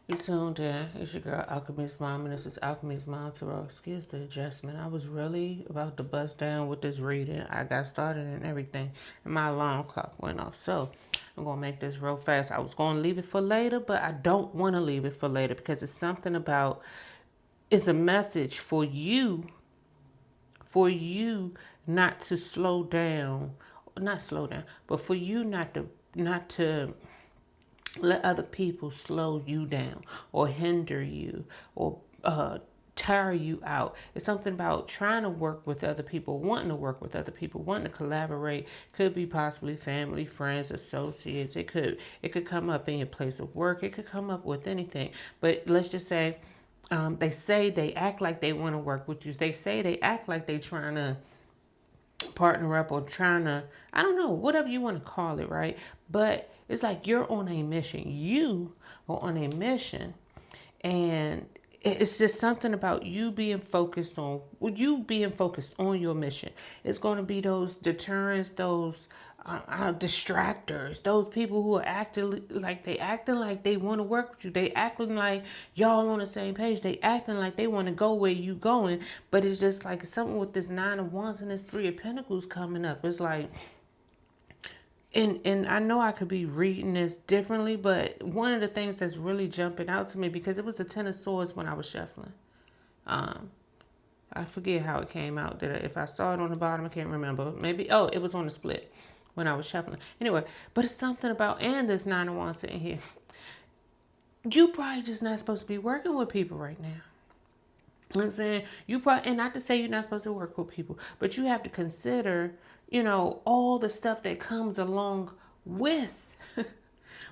You tuned in. It's your girl Alchemy's Mom, and this is Alchemy's Mom Tarot. Excuse the adjustment. I was really about to bust down with this reading. I got started and everything, and my alarm clock went off. So I'm gonna make this real fast. I was gonna leave it for later, but I don't want to leave it for later because it's something about. It's a message for you not to slow down, not slow down, but for you not to let other people slow you down or hinder you or tire you out. It's something about trying to work with other people, wanting to work with other people, wanting to collaborate. Could be possibly family, friends, associates. It could come up in your place of work. It could come up with anything. But let's just say they say they act like they want to work with you. They say they act like they trying to partner up or trying to, I don't know, whatever you want to call it, right? But it's like you're on a mission. You are on a mission, and it's just something about you being focused on your mission. It's going to be those deterrents, those distractors, those people who are acting like they want to work with you. They acting like y'all on the same page. They acting like they want to go where you going. But it's just like something with this Nine of Wands and this Three of Pentacles coming up. It's like, and I know I could be reading this differently, but one of the things that's really jumping out to me, because it was a Ten of Swords when I was shuffling. Um, I forget how it came out. If I saw it on the bottom, I can't remember. Maybe, oh, it was on the split when I was shuffling. Anyway, but it's something about, and this Nine of Wands sitting here. You probably just not supposed to be working with people right now. You know what I'm saying? You probably, and not to say you're not supposed to work with people, but you have to consider, all the stuff that comes along with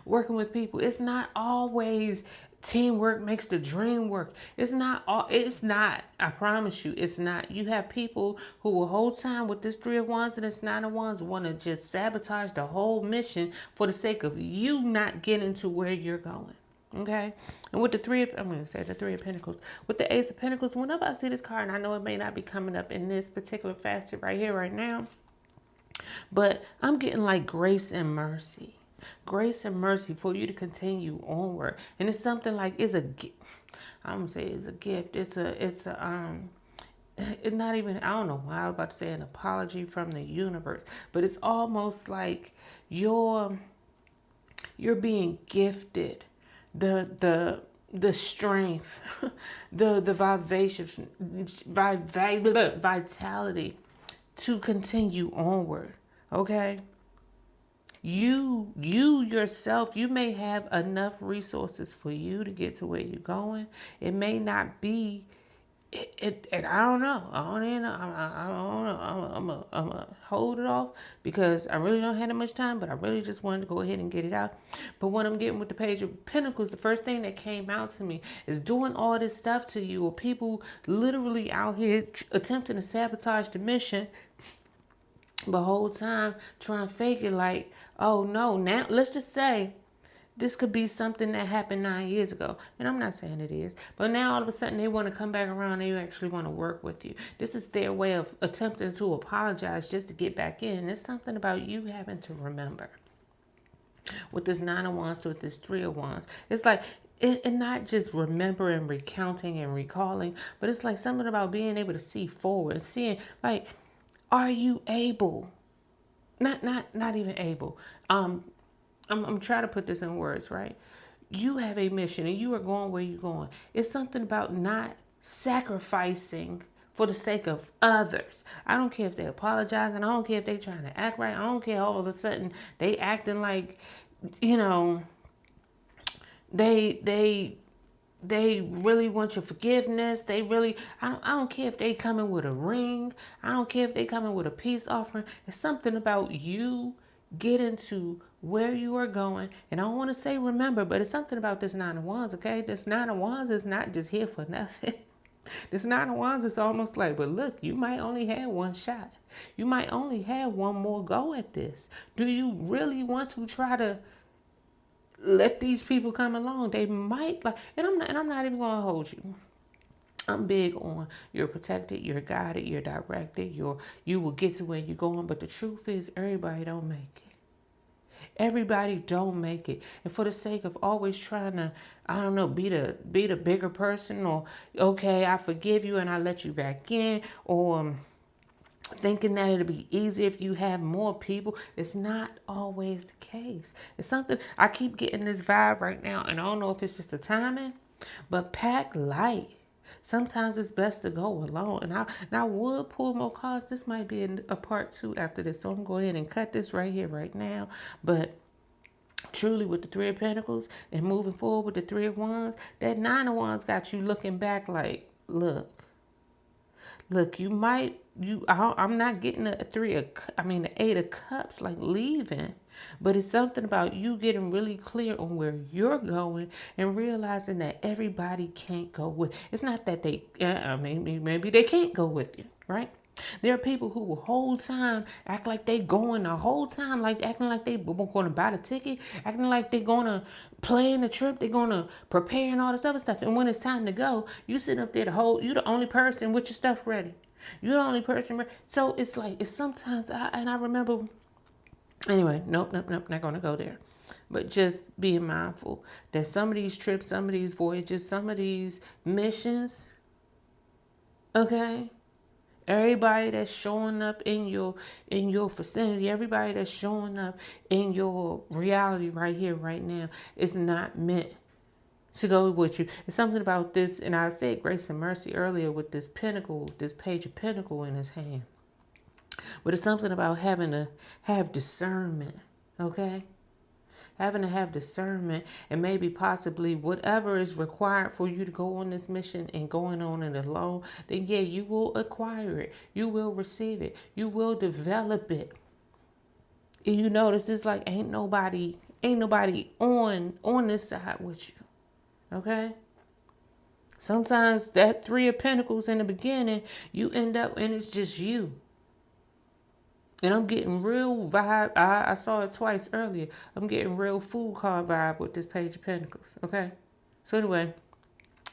working with people. It's not always teamwork makes the dream work. It's not, I promise you, it's not. You have people who will hold time with this Three of Wands and this Nine of Wands, want to just sabotage the whole mission for the sake of you not getting to where you're going. Okay, and with I'm going to say the Three of Pentacles, with the Ace of Pentacles, whenever I see this card, and I know it may not be coming up in this particular facet right here, right now, but I'm getting like grace and mercy. Grace and mercy for you to continue onward. And it's something like, it's a gift. I'm going to say it's a gift. It's not even, I don't know why I was about to say an apology from the universe, but it's almost like you're being gifted the strength, the vitality to continue onward. Okay, you yourself, you may have enough resources for you to get to where you're going. It may not be and I don't know. I don't even know. I don't know. I'm a hold it off because I really don't have that much time, but I really just wanted to go ahead and get it out. But when I'm getting with the Page of Pentacles, the first thing that came out to me is doing all this stuff to you, or people literally out here attempting to sabotage the mission, the whole time trying to fake it like, oh no, now let's just say this could be something that happened 9 years ago. And I'm not saying it is. But now all of a sudden they want to come back around and they actually want to work with you. This is their way of attempting to apologize just to get back in. And it's something about you having to remember. With this Nine of Wands, with this Three of Wands, it's like, and not just remembering, recounting, and recalling, but it's like something about being able to see forward, seeing like, are you able? Not even able. I'm trying to put this in words, right? You have a mission and you are going where you're going. It's something about not sacrificing for the sake of others. I don't care if they apologize, and I don't care if they trying to act right. I don't care all of a sudden they acting like, you know, they they they really want your forgiveness. They really, I don't care if they coming with a ring. I don't care if they coming with a peace offering. It's something about you getting to where you are going. And I don't want to say remember, but it's something about this Nine of Wands, okay? This Nine of Wands is not just here for nothing. This Nine of Wands is almost like, but look, you might only have one shot. You might only have one more go at this. Do you really want to try to let these people come along? They might like, and I'm not even gonna hold you. I'm big on you're protected, you're guided, you're directed, you will get to where you're going. But the truth is, everybody don't make it. Everybody don't make it. And for the sake of always trying to, I don't know, be the bigger person, or okay, I forgive you and I let you back in, or thinking that it'll be easier if you have more people. It's not always the case. It's something I keep getting this vibe right now, and I don't know if it's just the timing, but pack light. Sometimes it's best to go alone. And I would pull more cards. This might be a part two after this. So I'm going to go ahead and cut this right here, right now. But truly, with the Three of Pentacles and moving forward with the Three of Wands, that Nine of Wands got you looking back like, look, you might, I'm not getting the Eight of Cups, like leaving, but it's something about you getting really clear on where you're going and realizing that everybody can't go with. It's not that maybe they can't go with you, right? There are people who will whole time act like they going the whole time, like acting like they going to buy the ticket, acting like they going to plan the trip, they're going to prepare and all this other stuff. And when it's time to go, you sit up there you the only person with your stuff ready. You're the only person ready. So it's like, it's sometimes, I remember, anyway, nope, not going to go there. But just being mindful that some of these trips, some of these voyages, some of these missions, okay, everybody that's showing up in your vicinity, everybody that's showing up in your reality right here, right now, is not meant to go with you. It's something about this, and I said grace and mercy earlier with this pentacle, this page of pentacle in his hand. But it's something about having to have discernment, okay? Having to have discernment, and maybe possibly whatever is required for you to go on this mission and going on it alone, then yeah, you will acquire it. You will receive it. You will develop it. And you notice it's like ain't nobody on this side with you. Okay? Sometimes that Three of Pentacles in the beginning, you end up and it's just you. And I'm getting real vibe. I saw it twice earlier. I'm getting real fool card vibe with this Page of Pentacles. Okay? So anyway,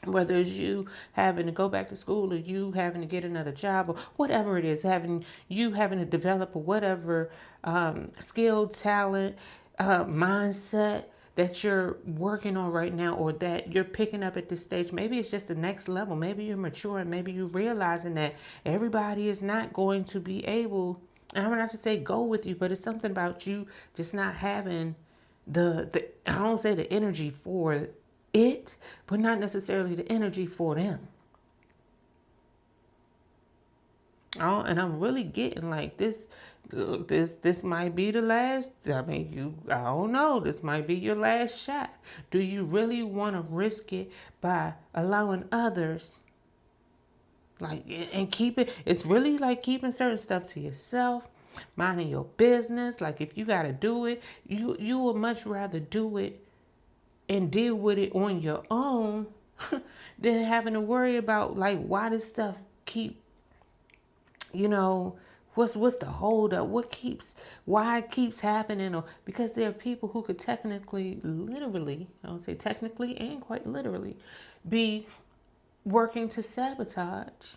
whether it's you having to go back to school, or you having to get another job, or whatever it is, having to develop, or whatever skill, talent, mindset that you're working on right now, or that you're picking up at this stage. Maybe it's just the next level. Maybe you're maturing. Maybe you're realizing that everybody is not going to be able, and I'm not to say go with you, but it's something about you just not having I don't say the energy for it, but not necessarily the energy for them. Oh, and I'm really getting like this might be the last. I don't know. This might be your last shot. Do you really want to risk it by allowing others, and keep it? It's really like keeping certain stuff to yourself, minding your business. Like if you got to do it, you would much rather do it and deal with it on your own than having to worry about like why this stuff keep, what's the hold up, why it keeps happening, or because there are people who could technically, literally, I don't say technically and quite literally, be working to sabotage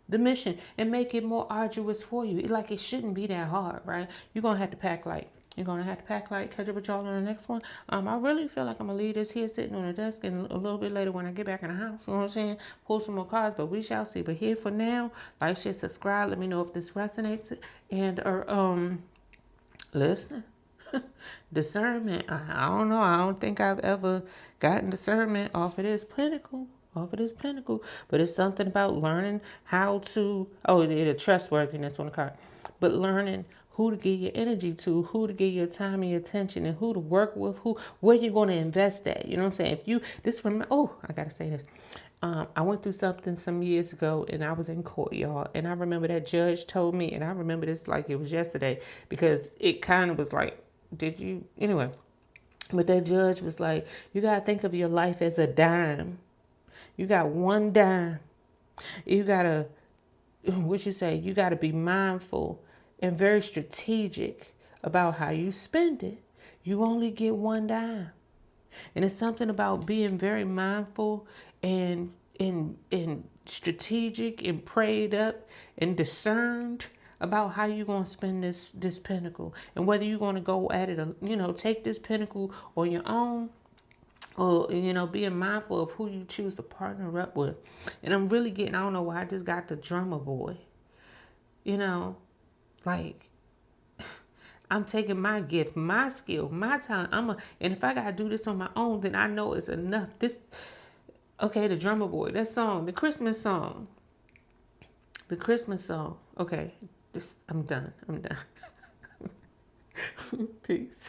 the mission and make it more arduous for you. Like it shouldn't be that hard, right? You're gonna have to pack light. Catch up with y'all on the next one. I really feel like I'm gonna leave this here sitting on the desk, and a little bit later when I get back in the house, you know what I'm saying, pull some more cards, but we shall see. But here for now, like, share, subscribe. Let me know if this resonates, and listen. Discernment. I don't know. I don't think I've ever gotten discernment off of this pentacle. But it's something about learning how to, the trustworthiness on the card, but learning who to give your energy to, who to give your time and your attention, and who to work with, where you're going to invest at. You know what I'm saying? I gotta say this. I went through something some years ago, and I was in court, y'all. And I remember that judge told me, and I remember this like it was yesterday, because it kind of was like, did you? Anyway, but that judge was like, you got to think of your life as a dime. You got one dime. You got to, you got to be mindful and very strategic about how you spend it. You only get one dime. And it's something about being very mindful and strategic and prayed up and discerned about how you're going to spend this pinnacle, and whether you're going to go at it, take this pinnacle on your own, or being mindful of who you choose to partner up with. And I'm really getting, I don't know why I just got the drummer boy, like I'm taking my gift, my skill, my talent. And if I gotta do this on my own, then I know it's enough. Okay, the drummer boy, that song, the Christmas song. The Christmas song. Okay, I'm done. Peace.